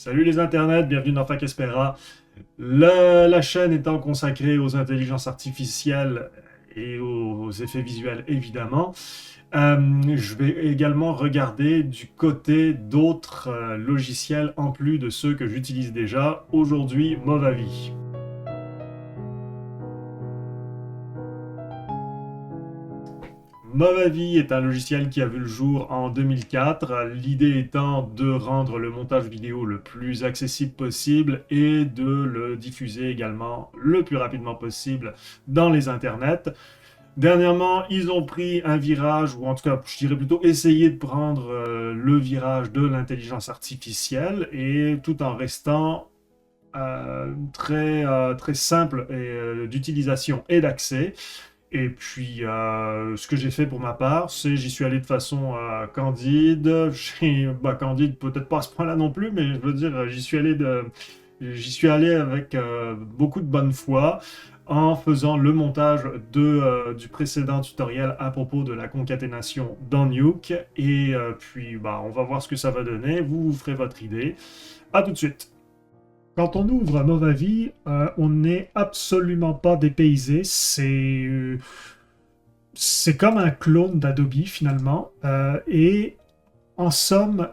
Salut les internets, bienvenue dans Fac Espera. La chaîne étant consacrée aux intelligences artificielles et aux effets visuels évidemment, je vais également regarder du côté d'autres logiciels en plus de ceux que j'utilise déjà. Aujourd'hui, Movavi. Movavi est un logiciel qui a vu le jour en 2004, l'idée étant de rendre le montage vidéo le plus accessible possible et de le diffuser également le plus rapidement possible dans les internets. Dernièrement, ils ont pris un virage, ou en tout cas, je dirais plutôt essayer de prendre le virage de l'intelligence artificielle, et tout en restant très simple d'utilisation et d'accès. Et puis, ce que j'ai fait pour ma part, c'est j'y suis allé de façon candide. Candide, peut-être pas à ce point-là non plus, mais je veux dire, j'y suis allé avec beaucoup de bonne foi en faisant le montage du précédent tutoriel à propos de la concaténation dans Nuke. Et puis, on va voir ce que ça va donner. Vous ferez votre idée. À tout de suite. Quand on ouvre Movavi, on n'est absolument pas dépaysé. C'est comme un clone d'Adobe finalement. Et en somme,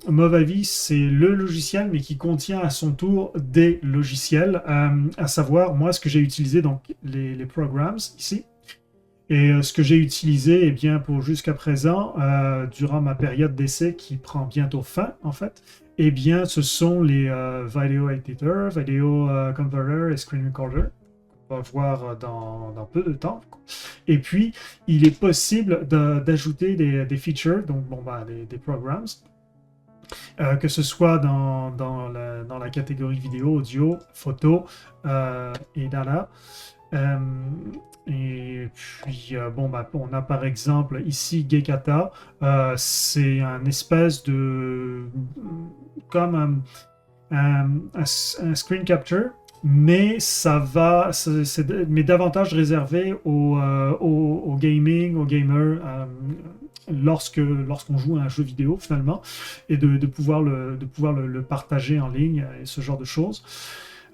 Movavi, c'est le logiciel, mais qui contient à son tour des logiciels. À savoir, moi, ce que j'ai utilisé, donc les programs ici. Et ce que j'ai utilisé, eh bien, pour jusqu'à présent, durant ma période d'essai qui prend bientôt fin, en fait, eh bien, ce sont les Video Editor, Video Converter et Screen Recorder. On va voir dans peu de temps. Et puis, il est possible d'ajouter des features, donc des programs, que ce soit dans la catégorie vidéo, audio, photo et data. Euh, et puis, on a par exemple ici Gekata. C'est un espèce de. Comme un screen capture, mais mais davantage réservé au gaming, aux gamers, lorsqu'on joue à un jeu vidéo finalement, et de pouvoir le partager en ligne et ce genre de choses.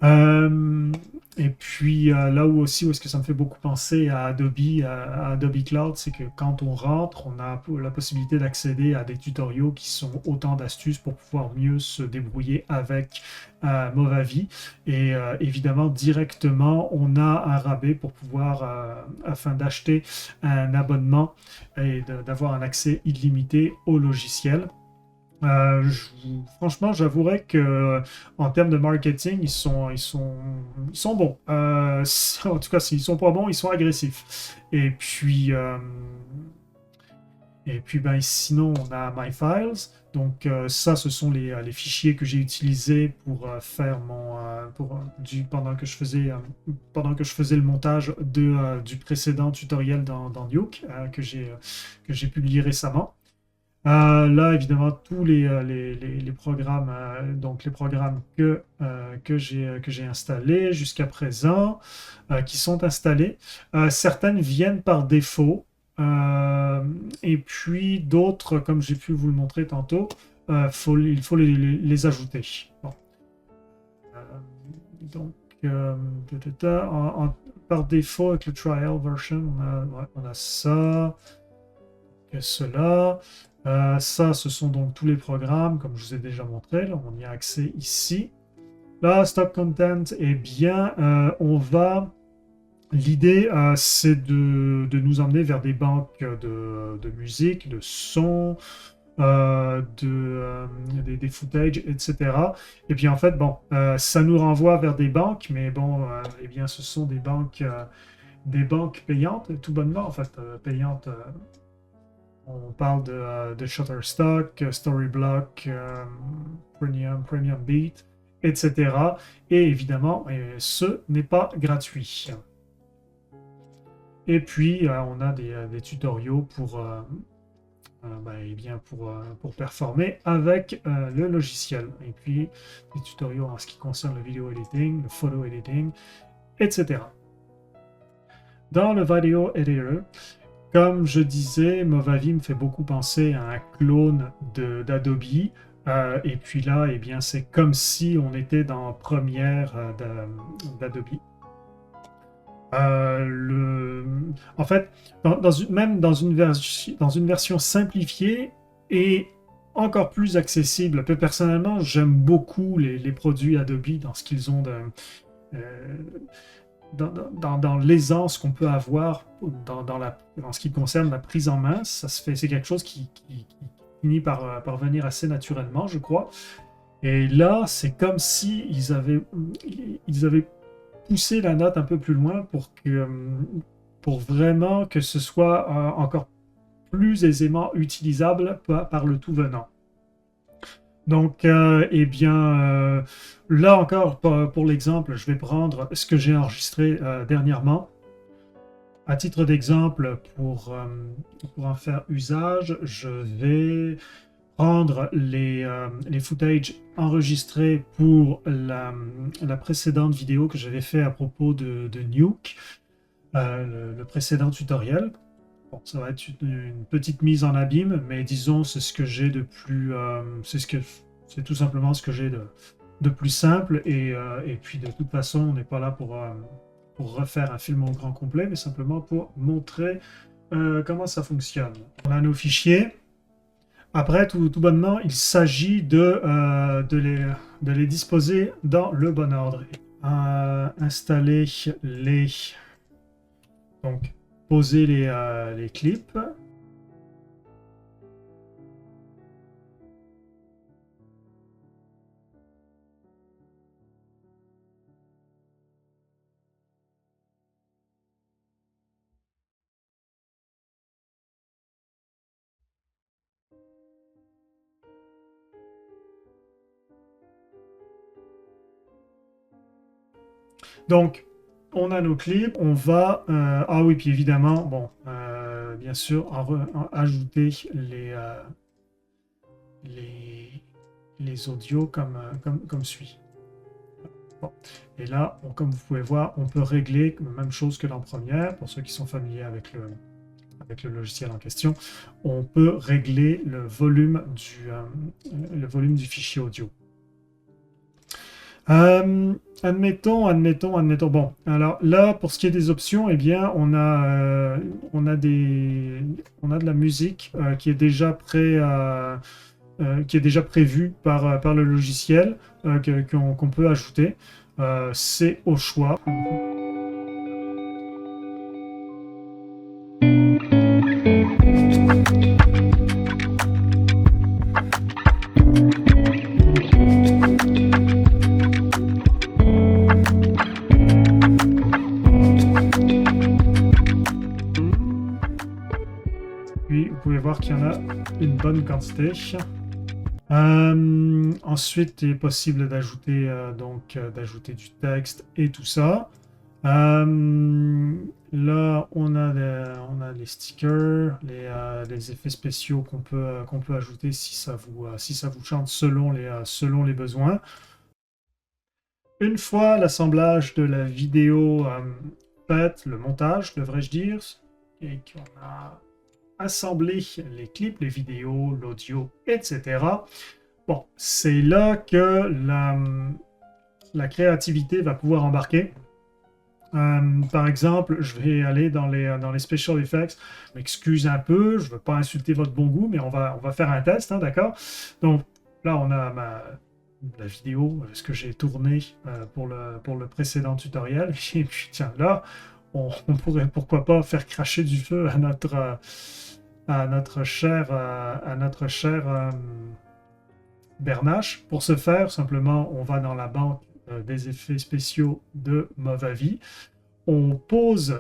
Euh, et puis là où est-ce que ça me fait beaucoup penser à Adobe Cloud, c'est que quand on rentre, on a la possibilité d'accéder à des tutoriaux qui sont autant d'astuces pour pouvoir mieux se débrouiller avec Movavi. Et évidemment, directement, on a un rabais pour pouvoir, afin d'acheter un abonnement et d'avoir un accès illimité au logiciel. Franchement, j'avouerais que en termes de marketing, ils sont bons. En tout cas, s'ils sont pas bons, ils sont agressifs. Et puis, sinon, on a My Files. Donc, ça, ce sont les fichiers que j'ai utilisés pour faire pendant que je faisais le montage du précédent tutoriel dans Nuke que j'ai publié récemment. Là, évidemment, tous les programmes, donc les programmes que j'ai installés jusqu'à présent, qui sont installés. Certaines viennent par défaut, et puis d'autres, comme j'ai pu vous le montrer tantôt, il faut les ajouter. Bon. Euh, donc, par défaut, avec le trial version, on a ça, que cela. Ça, ce sont donc tous les programmes, comme je vous ai déjà montré. Là, on y a accès ici. Là, Stock Content, eh bien, l'idée, c'est de nous emmener vers des banques de musique, de son, des footages, etc. Et puis, en fait, ça nous renvoie vers des banques, mais eh bien, ce sont des banques payantes, tout bonnement, en fait, payantes. On parle de Shutterstock, Storyblock, Premium Beat, etc. Et évidemment, ce n'est pas gratuit. Et puis, on a des tutoriaux pour performer avec le logiciel. Et puis, des tutoriaux en ce qui concerne le video editing, le photo editing, etc. Dans le video editor, comme je disais, Movavi me fait beaucoup penser à un clone d'Adobe. Et puis là, eh bien, c'est comme si on était dans Premiere d'Adobe. En fait, même dans une version simplifiée et encore plus accessible. Personnellement, j'aime beaucoup les produits Adobe dans ce qu'ils ont euh, dans l'aisance qu'on peut avoir dans ce qui concerne la prise en main. C'est quelque chose qui finit par venir assez naturellement, je crois. Et là, c'est comme si ils avaient poussé la note un peu plus loin pour vraiment que ce soit encore plus aisément utilisable par le tout venant. Donc, eh bien, là encore, pour l'exemple, je vais prendre ce que j'ai enregistré dernièrement. À titre d'exemple, pour en faire usage, je vais prendre les footages enregistrés pour la précédente vidéo que j'avais fait à propos de Nuke, le précédent tutoriel. Bon, ça va être une petite mise en abîme, mais disons, c'est ce que j'ai de plus... c'est tout simplement ce que j'ai de plus simple. Et puis, de toute façon, on n'est pas là pour refaire un film au grand complet, mais simplement pour montrer comment ça fonctionne. On a nos fichiers. Après, tout bonnement, il s'agit de les disposer dans le bon ordre. Installer les... Donc, poser les clips. Donc, on a nos clips, on va... ah oui, puis évidemment, bon, bien sûr, ajouter les audios comme suit. Bon. Et là, comme vous pouvez voir, on peut régler la même chose que dans Premiere, pour ceux qui sont familiers avec le logiciel en question, on peut régler le volume du fichier audio. Admettons. Bon, alors là, pour ce qui est des options, eh bien, on a de la musique qui est déjà prévue par le logiciel qu'on peut ajouter. C'est au choix. Puis, vous pouvez voir qu'il y en a une bonne quantité. Ensuite, il est possible d'ajouter d'ajouter du texte et tout ça. Là, on a les stickers, les effets spéciaux qu'on peut ajouter si ça vous chante selon les besoins. Une fois l'assemblage de la vidéo fait, le montage, devrais-je dire, et qu'on a assemblé les clips, les vidéos, l'audio, etc. Bon, c'est là que la créativité va pouvoir embarquer. Par exemple, je vais aller dans les special effects. Je m'excuse un peu, je ne veux pas insulter votre bon goût, mais on va faire un test, hein, d'accord? Donc là, on a la vidéo, ce que j'ai tourné pour le précédent tutoriel. Et puis tiens, là, on pourrait pourquoi pas faire cracher du feu à notre cher Bernache. Pour ce faire, simplement, on va dans la banque des effets spéciaux de Movavi. On pose,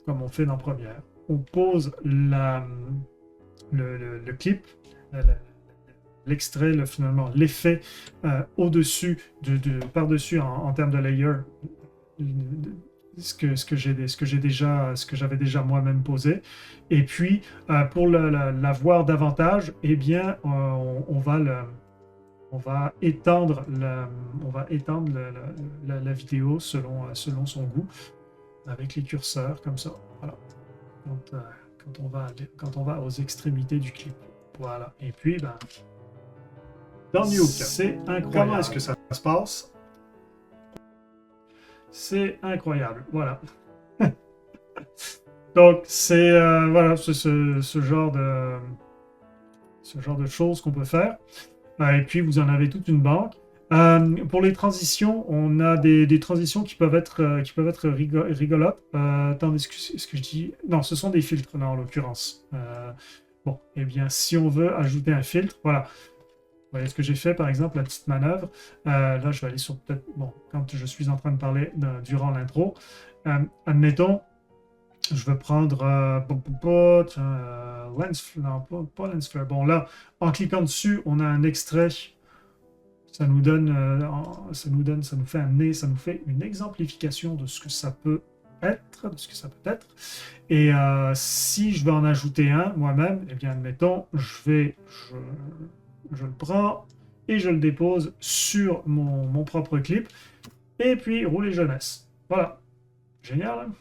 comme on fait dans Premiere, on pose le clip, l'extrait, finalement, l'effet au-dessus, par-dessus en termes de layer, ce que j'avais déjà moi-même posé. Et puis, pour l'avoir davantage, eh bien, on va étendre la vidéo selon son goût, avec les curseurs, comme ça. Voilà. Quand on va aux extrémités du clip. Voilà. Et puis, ben, dans Nuke. C'est incroyable. Comment est-ce que ça se passe? C'est incroyable. Voilà. Donc, c'est voilà, ce genre de choses qu'on peut faire. Et puis, vous en avez toute une banque. Pour les transitions, on a des transitions qui peuvent être rigolotes. Attendez, ce que je dis... Non, ce sont des filtres, là, en l'occurrence. Bon, eh bien, si on veut ajouter un filtre, voilà. Vous voyez ce que j'ai fait, par exemple, la petite manœuvre. Là, je vais aller sur peut-être... Bon, quand je suis en train de parler durant l'intro. Admettons, je vais prendre lens, non, pas lens flare. Bon, là, en cliquant dessus, on a un extrait. Ça nous fait un nez, ça nous fait une exemplification de ce que ça peut être, de ce que ça peut être. Et si je veux en ajouter un moi-même, eh bien, admettons, je le prends et je le dépose sur mon propre clip. Et puis, rouler jeunesse. Voilà. Génial, hein?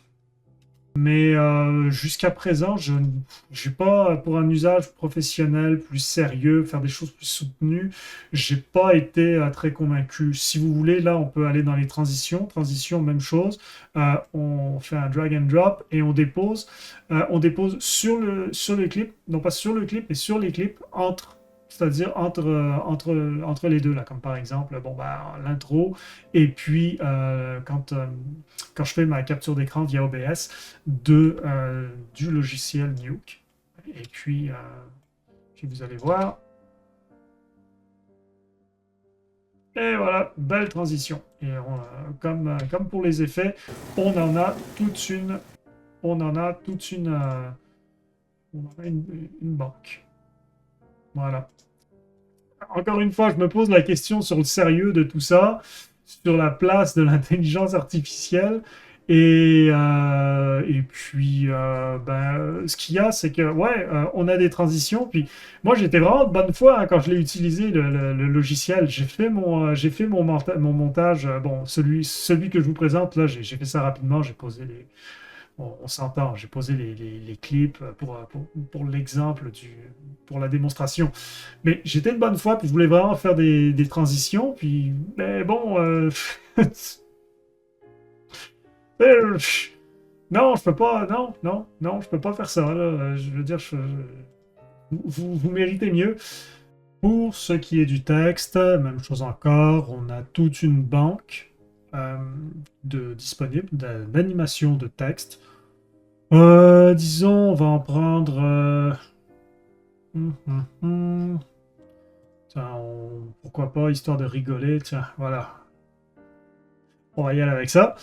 Mais jusqu'à présent, je n'ai pas, pour un usage professionnel plus sérieux, faire des choses plus soutenues, j'ai pas été très convaincu. Si vous voulez, là, on peut aller dans les transitions. Transition, même chose. On fait un drag and drop et on dépose. On dépose sur le clip, non pas sur le clip, mais sur les clips entre. C'est-à-dire entre les deux, là, comme par exemple bon, bah, l'intro, et puis quand je fais ma capture d'écran via OBS du logiciel Nuke. Et puis vous allez voir. Et voilà, belle transition. Et comme pour les effets, on en a toute une banque. Voilà. Encore une fois, je me pose la question sur le sérieux de tout ça, sur la place de l'intelligence artificielle. Et puis, ce qu'il y a, c'est que, ouais, on a des transitions. Puis, moi, j'étais vraiment de bonne foi hein, quand je l'ai utilisé, le logiciel. J'ai fait mon montage. Bon, celui que je vous présente, là, j'ai fait ça rapidement. J'ai posé on s'entend, j'ai posé les clips pour l'exemple, pour la démonstration. Mais j'étais de bonne foi, puis je voulais vraiment faire des transitions, puis, mais bon, non, je peux pas, non, je peux pas faire ça, là. Je veux dire, vous méritez mieux. Pour ce qui est du texte, même chose encore, on a toute une banque disponible d'animation de texte. Disons, on va en prendre... Tiens, pourquoi pas, histoire de rigoler, tiens, voilà. On va y aller avec ça.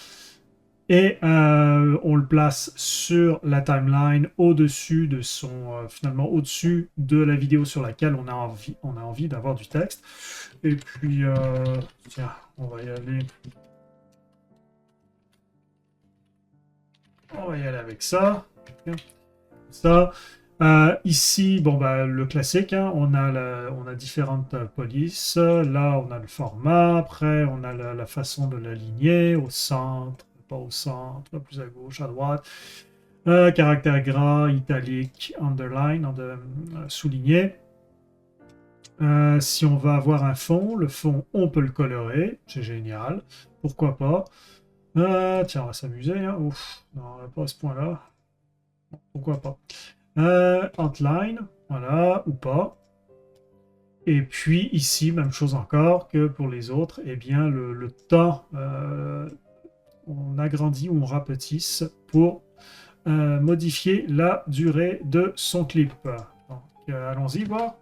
Et on le place sur la timeline, au-dessus de finalement au-dessus de la vidéo sur laquelle on a envie d'avoir du texte. Et puis, tiens, on va y aller. On va y aller avec ça. Ça. Ici, bon, bah, le classique, hein, on a différentes polices. Là, on a le format. Après, on a la façon de l'aligner au centre, pas au centre, plus à gauche, à droite. Caractère gras, italique, underline, souligné. Si on va avoir un fond, le fond, on peut le colorer. C'est génial. Pourquoi pas? Tiens, on va s'amuser. Hein. Ouf, non, pas à ce point-là. Pourquoi pas? Outline, voilà, ou pas. Et puis ici, même chose encore que pour les autres, eh bien le temps, on agrandit ou on rapetisse pour modifier la durée de son clip. Donc, allons-y voir.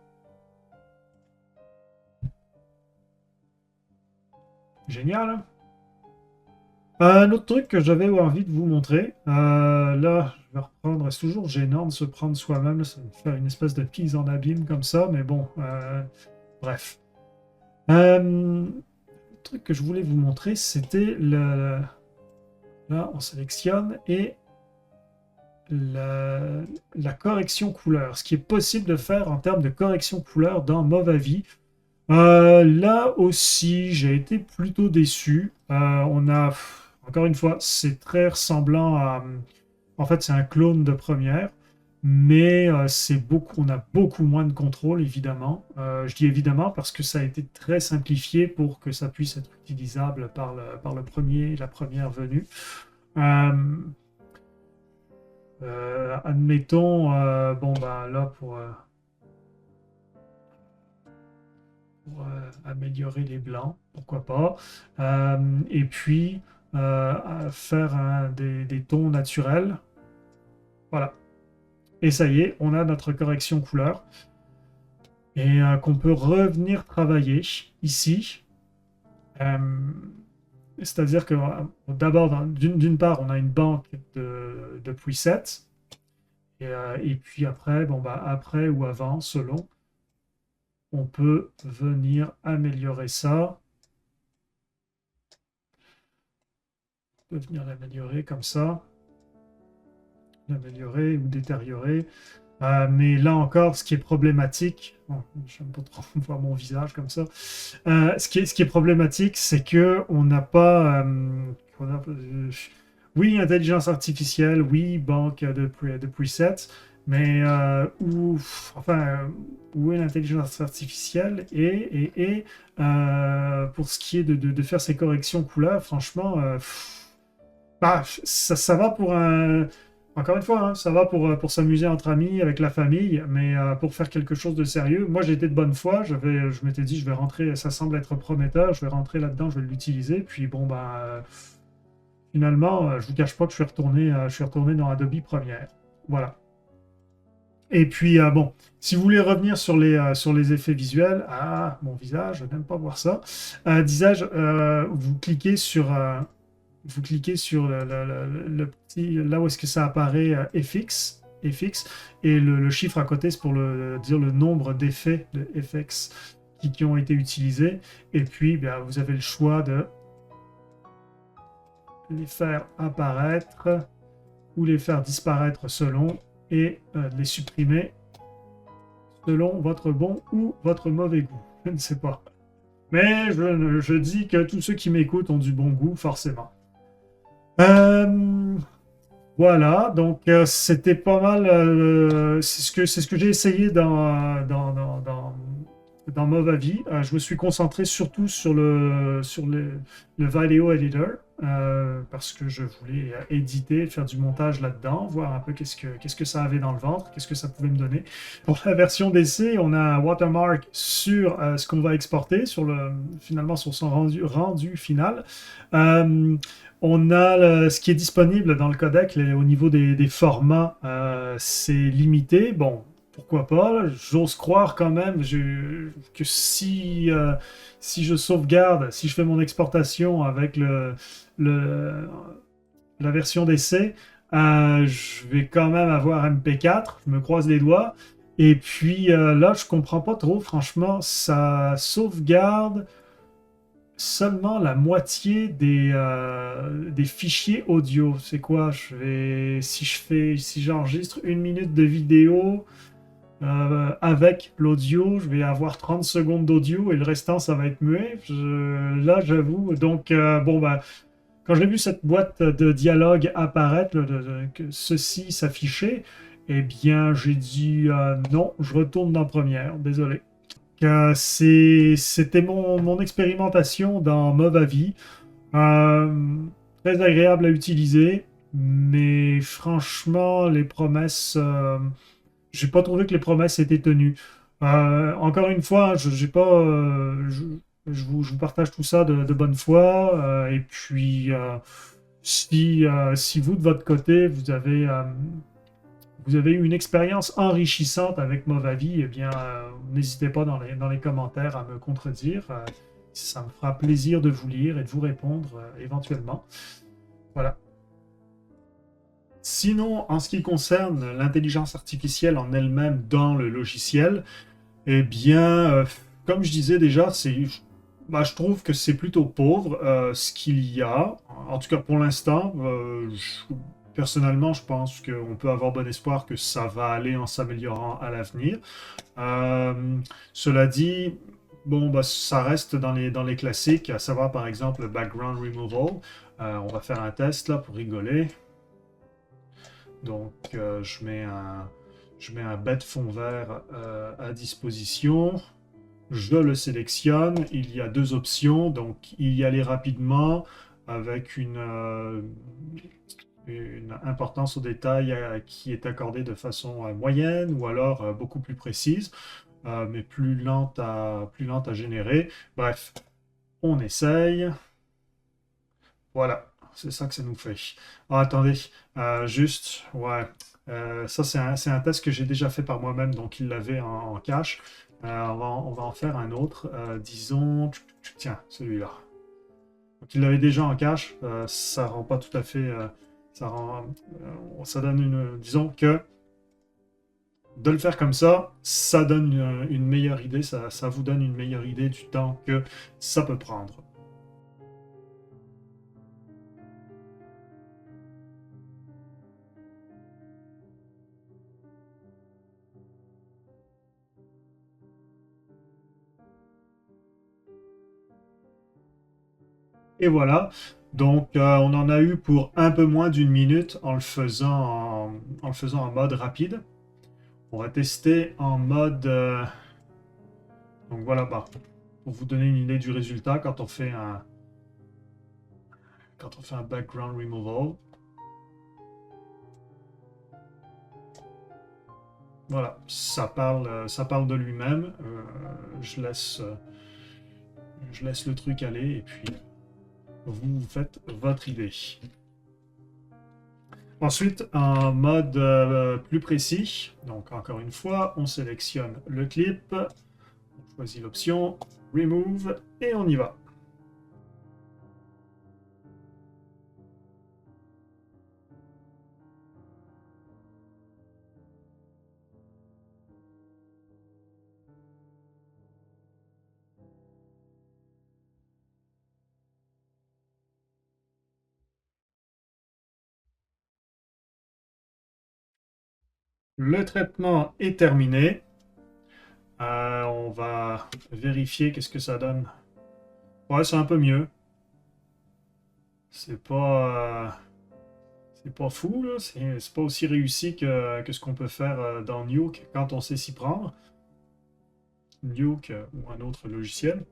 Génial. Un autre truc que j'avais envie de vous montrer, là, je vais reprendre, c'est toujours gênant de se prendre soi-même, ça me fait une espèce de pise en abîme comme ça, mais bon, bref. Le truc que je voulais vous montrer, c'était là, on sélectionne, et la correction couleur, ce qui est possible de faire en termes de correction couleur dans Movavi. Là aussi, j'ai été plutôt déçu. On a... Encore une fois, c'est très ressemblant à... En fait, c'est un clone de première, mais on a beaucoup moins de contrôle, évidemment. Je dis évidemment parce que ça a été très simplifié pour que ça puisse être utilisable par la première venue. Euh, Admettons, bon, bah, là, pour améliorer les blancs, pourquoi pas. Et puis, faire des tons naturels. Voilà. Et ça y est, on a notre correction couleur. Et qu'on peut revenir travailler ici. Euh, C'est-à-dire que d'abord, d'une part, on a une banque de presets. Et puis après, bon, bah, après ou avant, selon, on peut venir améliorer ça. On peut venir l'améliorer comme ça. L'améliorer ou détériorer. Mais là encore, ce qui est problématique, bon, j'aime pas trop voir mon visage comme ça. Ce qui est problématique, c'est que on n'a pas, oui, intelligence artificielle, oui, banque de presets, mais où est l'intelligence artificielle et pour ce qui est de faire ces corrections couleurs, franchement, bah, ça va pour un. Encore une fois, hein, ça va pour s'amuser entre amis, avec la famille, mais pour faire quelque chose de sérieux, moi j'étais de bonne foi, je m'étais dit je vais rentrer, ça semble être prometteur, je vais rentrer là-dedans, je vais l'utiliser, puis bon ben finalement, je vous cache pas que je suis retourné dans Adobe Premiere. Voilà. Et puis bon, si vous voulez revenir sur les effets visuels, ah mon visage, je n'aime pas voir ça. Disais-je, vous cliquez sur le petit, là où est-ce que ça apparaît FX, et le chiffre à côté, c'est pour dire le nombre d'effets de FX qui ont été utilisés. Et puis, bien, vous avez le choix de les faire apparaître ou les faire disparaître selon, et de les supprimer selon votre bon ou votre mauvais goût. Je ne sais pas. Mais je dis que tous ceux qui m'écoutent ont du bon goût, forcément. Voilà, donc c'était pas mal. C'est ce que j'ai essayé dans Movavi. Je me suis concentré surtout le Video Editor parce que je voulais éditer, faire du montage là-dedans, voir un peu qu'est-ce que ça avait dans le ventre, qu'est-ce que ça pouvait me donner. Pour la version d'essai, on a un watermark sur ce qu'on va exporter, finalement sur son rendu final. On a ce qui est disponible dans le codec au niveau des formats, c'est limité. Bon, pourquoi pas? J'ose croire quand même que si je sauvegarde, si je fais mon exportation avec le- la version d'essai, je vais quand même avoir MP4. Je me croise les doigts. Et puis là, je comprends pas trop, franchement, ça sauvegarde seulement la moitié des fichiers audio. C'est quoi? Si j'enregistre 1 minute de vidéo avec l'audio, je vais avoir 30 secondes d'audio et le restant, ça va être muet. Là, j'avoue. Donc, bon, bah, quand j'ai vu cette boîte de dialogue apparaître, que ceci s'affichait, eh bien, j'ai dit non, je retourne dans Première. Désolé. C'était mon expérimentation dans Movavi. Très agréable à utiliser, mais franchement, les promesses, j'ai pas trouvé que les promesses étaient tenues. Encore une fois, j'ai pas, je vous partage tout ça de bonne foi, et puis si vous de votre côté vous avez eu une expérience enrichissante avec Movavi, eh bien, n'hésitez pas dans les commentaires à me contredire. Ça me fera plaisir de vous lire et de vous répondre éventuellement. Voilà. Sinon, en ce qui concerne l'intelligence artificielle en elle-même dans le logiciel, eh bien, comme je disais déjà, je trouve que c'est plutôt pauvre ce qu'il y a. En tout cas, pour l'instant, personnellement, je pense qu'on peut avoir bon espoir que ça va aller en s'améliorant à l'avenir. Cela dit, bon, bah, ça reste dans les classiques, à savoir par exemple le background removal. On va faire un test là pour rigoler. Donc, je mets Je mets un bas de fond vert à disposition. Je le sélectionne. Il y a deux options. Donc, y aller rapidement avec une importance au détail qui est accordée de façon moyenne ou alors beaucoup plus précise, mais plus lente à générer. Bref, on essaye. Voilà, c'est ça que ça nous fait. Ah, attendez, juste, ouais. Ça, c'est un test que j'ai déjà fait par moi-même, donc il l'avait en cache. On va en faire un autre. Disons, tiens, celui-là. Donc il l'avait déjà en cache. Ça rend pas tout à fait. Ça donne une. Disons que de le faire comme ça donne une meilleure idée. Ça vous donne une meilleure idée du temps que ça peut prendre. Et voilà. Donc, on en a eu pour un peu moins d'une minute en le faisant en mode rapide. On va tester en mode. Donc voilà, bah, pour vous donner une idée du résultat, quand on fait un background removal. Voilà, ça parle de lui-même. Je laisse le truc aller et puis vous faites votre idée. Ensuite, en mode plus précis, donc encore une fois, on sélectionne le clip, on choisit l'option Remove et on y va. Le traitement est terminé. On va vérifier qu'est-ce que ça donne. Ouais, c'est un peu mieux. C'est pas fou, là. C'est pas aussi réussi que ce qu'on peut faire dans Nuke quand on sait s'y prendre. Nuke ou un autre logiciel.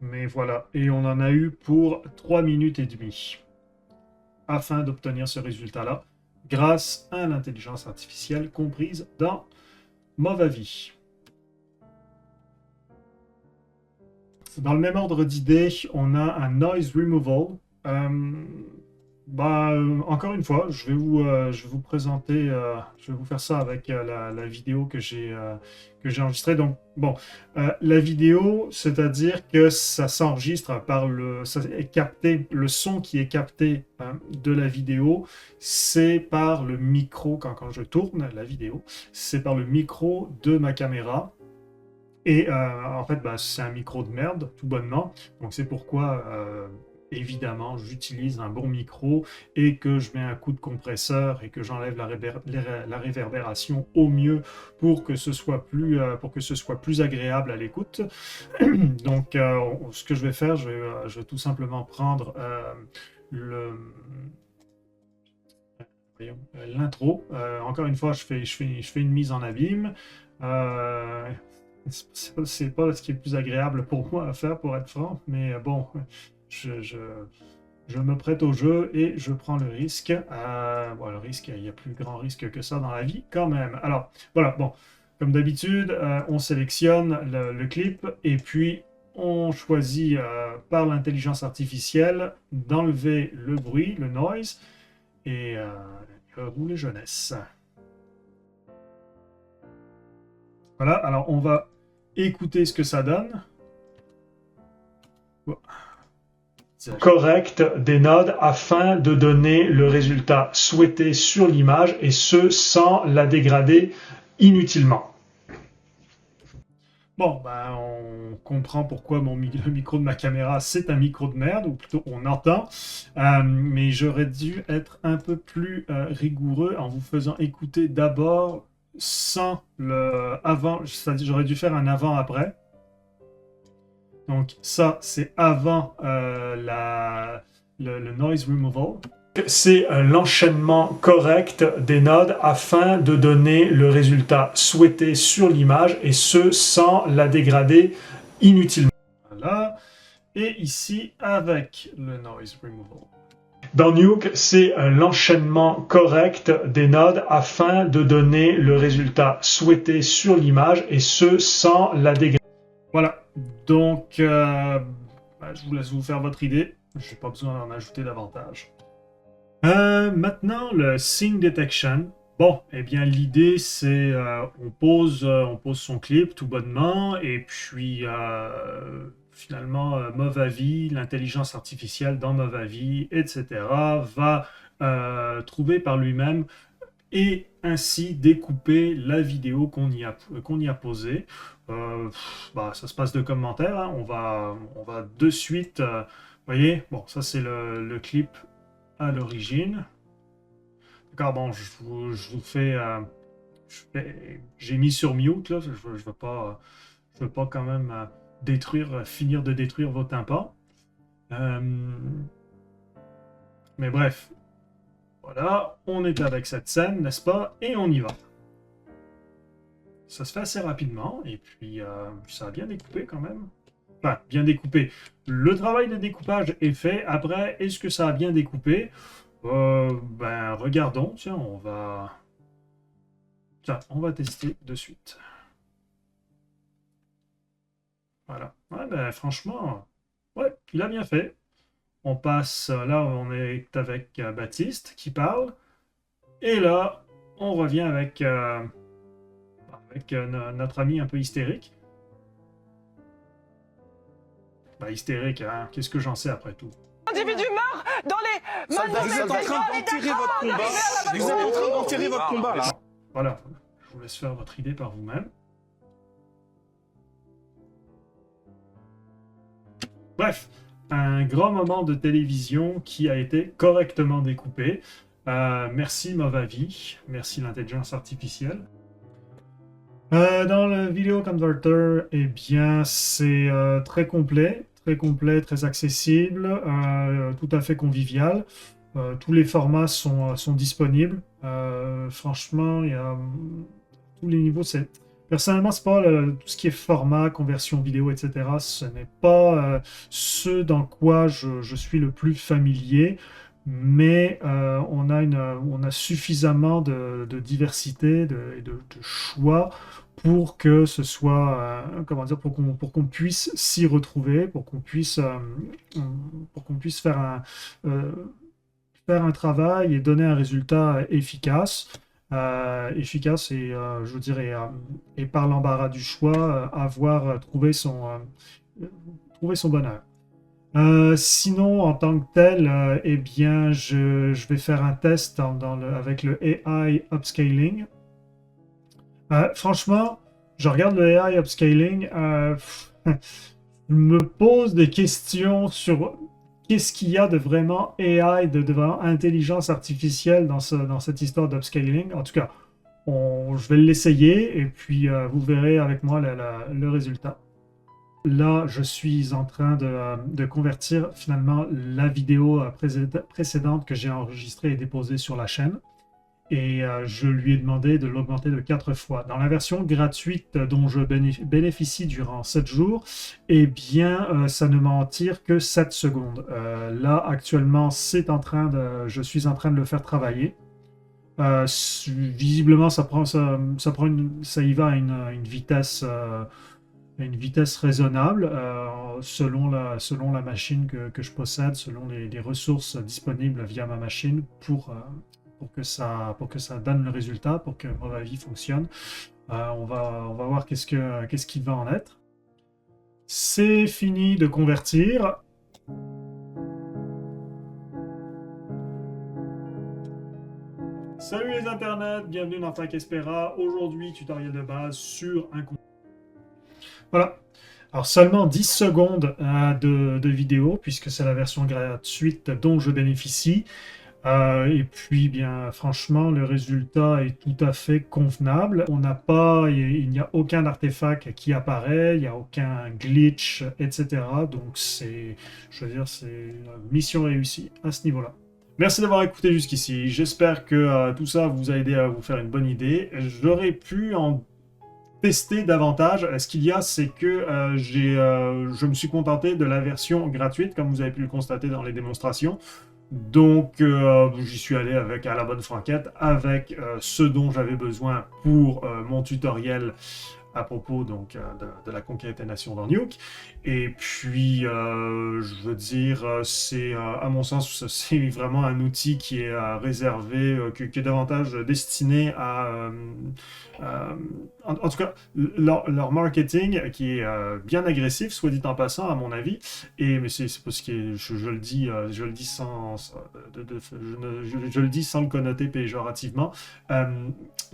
Mais voilà. Et on en a eu pour 3 minutes et demie afin d'obtenir ce résultat-là grâce à l'intelligence artificielle comprise dans Movavi. Dans le même ordre d'idées, on a un noise removal. Encore une fois, je vais vous présenter, je vais vous faire ça avec la vidéo que j'ai enregistrée. Donc, bon, la vidéo, c'est-à-dire que ça s'enregistre ça est capté, le son qui est capté de la vidéo, c'est par le micro, quand je tourne la vidéo, c'est par le micro de ma caméra. Et en fait, c'est un micro de merde, tout bonnement. Donc c'est pourquoi, évidemment, j'utilise un bon micro et que je mets un coup de compresseur et que j'enlève la réverbération au mieux pour que ce soit plus agréable à l'écoute. Donc ce que je vais faire, je vais tout simplement prendre l'intro. Encore une fois, je fais une mise en abîme. Euh, c'est pas ce qui est le plus agréable pour moi à faire, pour être franc, mais bon, je me prête au jeu et je prends le risque. Bon, le risque, il y a plus grand risque que ça dans la vie, quand même. Alors, voilà, bon, comme d'habitude, on sélectionne le clip et puis on choisit par l'intelligence artificielle d'enlever le bruit, le noise, et rouler jeunesse. Voilà, alors on va écouter ce que ça donne. Correct des nodes afin de donner le résultat souhaité sur l'image et ce sans la dégrader inutilement. Bon, on comprend pourquoi le micro de ma caméra c'est un micro de merde, ou plutôt on entend, mais j'aurais dû être un peu plus rigoureux en vous faisant écouter d'abord sans le avant, c'est-à-dire j'aurais dû faire un avant-après. Donc ça, c'est avant le noise removal. C'est l'enchaînement correct des nodes afin de donner le résultat souhaité sur l'image et ce sans la dégrader inutilement. Voilà. Et ici avec le noise removal. Dans Nuke, c'est l'enchaînement correct des nodes afin de donner le résultat souhaité sur l'image et ce sans la dégrader. Voilà. Donc, je vous laisse vous faire votre idée. Je n'ai pas besoin d'en ajouter davantage. Maintenant, le scene detection. Bon, eh bien, l'idée, c'est on pose son clip tout bonnement, et puis finalement, Movavi, l'intelligence artificielle dans Movavi, etc., va trouver par lui-même et ainsi découper la vidéo qu'on y a posée. Ça se passe de commentaires, hein. On va de suite, vous voyez, bon, ça c'est le clip à l'origine. D'accord, bon, je vous fais, j'ai mis sur mute là, je veux pas quand même finir de détruire vos tympans. Mais bref, voilà, on est avec cette scène, n'est-ce pas? Et on y va. Ça se fait assez rapidement, et puis ça a bien découpé quand même. Enfin, bien découpé. Le travail de découpage est fait. Après, est-ce que ça a bien découpé? Regardons. Tiens, on va tester de suite. Voilà. Ouais, franchement, ouais, il a bien fait. On passe, là, on est avec Baptiste qui parle. Et là, on revient avec notre ami un peu hystérique. Hystérique, hein. Qu'est-ce que j'en sais après tout? Individu mort dans les... Vous êtes en train d'enterrer votre combat. Vous êtes en train d'enterrer votre combat, là. Voilà, je vous laisse faire votre idée par vous-même. Bref, un grand moment de télévision qui a été correctement découpé. Merci Movavi, merci l'intelligence artificielle. Dans le Video Converter, eh bien, c'est très complet, très accessible, tout à fait convivial. Tous les formats sont disponibles. Franchement, il y a tous les niveaux. Personnellement, c'est pas tout ce qui est format, conversion vidéo, etc. Ce n'est pas ce dans quoi je suis le plus familier. Mais on a suffisamment de diversité et de choix pour que ce soit, pour qu'on puisse s'y retrouver, pour qu'on puisse faire un travail et donner un résultat efficace. Efficace et je dirais et par l'embarras du choix avoir trouvé son bonheur. Sinon, en tant que tel, eh bien, je vais faire un test avec le AI Upscaling. Franchement, je regarde le AI Upscaling, je me pose des questions sur qu'est-ce qu'il y a de vraiment AI, de vraiment intelligence artificielle dans cette histoire d'upscaling. En tout cas, je vais l'essayer et puis vous verrez avec moi le résultat. Là, je suis en train de convertir finalement la vidéo précédente que j'ai enregistrée et déposée sur la chaîne. Et je lui ai demandé de l'augmenter de 4 fois. Dans la version gratuite dont je bénéficie durant 7 jours, eh bien, ça ne m'en tire que 7 secondes. Là, actuellement, je suis en train de le faire travailler. Visiblement, ça y va à une vitesse... une vitesse raisonnable selon la machine que je possède, selon les ressources disponibles via ma machine pour que ça donne le résultat, pour que Movavi fonctionne. On va voir qu'est-ce qui va en être. C'est fini de convertir. Salut les internets, bienvenue dans TechEspera. Aujourd'hui, tutoriel de base sur un compte. Voilà. Alors seulement 10 secondes de vidéo, puisque c'est la version gratuite dont je bénéficie. Et puis, bien, franchement, le résultat est tout à fait convenable. Il n'y a aucun artefact qui apparaît, il n'y a aucun glitch, etc. Donc, je veux dire, c'est mission réussie à ce niveau-là. Merci d'avoir écouté jusqu'ici. J'espère que tout ça vous a aidé à vous faire une bonne idée. J'aurais pu en tester davantage. Ce qu'il y a, c'est que je me suis contenté de la version gratuite, comme vous avez pu le constater dans les démonstrations. Donc, j'y suis allé avec à la bonne franquette, avec ce dont j'avais besoin pour mon tutoriel à propos donc de la conquête des nations dans Nuke. Et puis, je veux dire, c'est à mon sens, c'est vraiment un outil qui est réservé, qui est davantage destiné à, en tout cas, leur marketing qui est bien agressif, soit dit en passant, à mon avis. Et mais c'est parce que je le dis, je le dis je le dis sans le connoter péjorativement.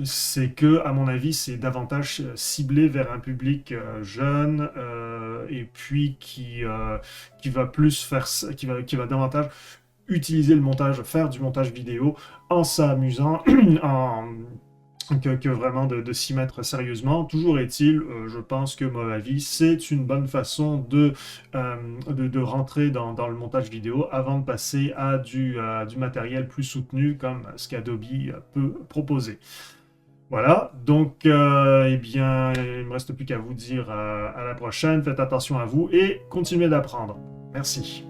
C'est que, à mon avis, c'est davantage ciblé vers un public jeune et puis qui va plus faire, qui va davantage utiliser le montage, faire du montage vidéo en s'amusant, en que vraiment de s'y mettre sérieusement. Toujours est-il, je pense que Movavi, c'est une bonne façon de rentrer dans le montage vidéo avant de passer à du matériel plus soutenu comme ce qu'Adobe peut proposer. Voilà, donc eh bien, il ne me reste plus qu'à vous dire à la prochaine, faites attention à vous et continuez d'apprendre. Merci.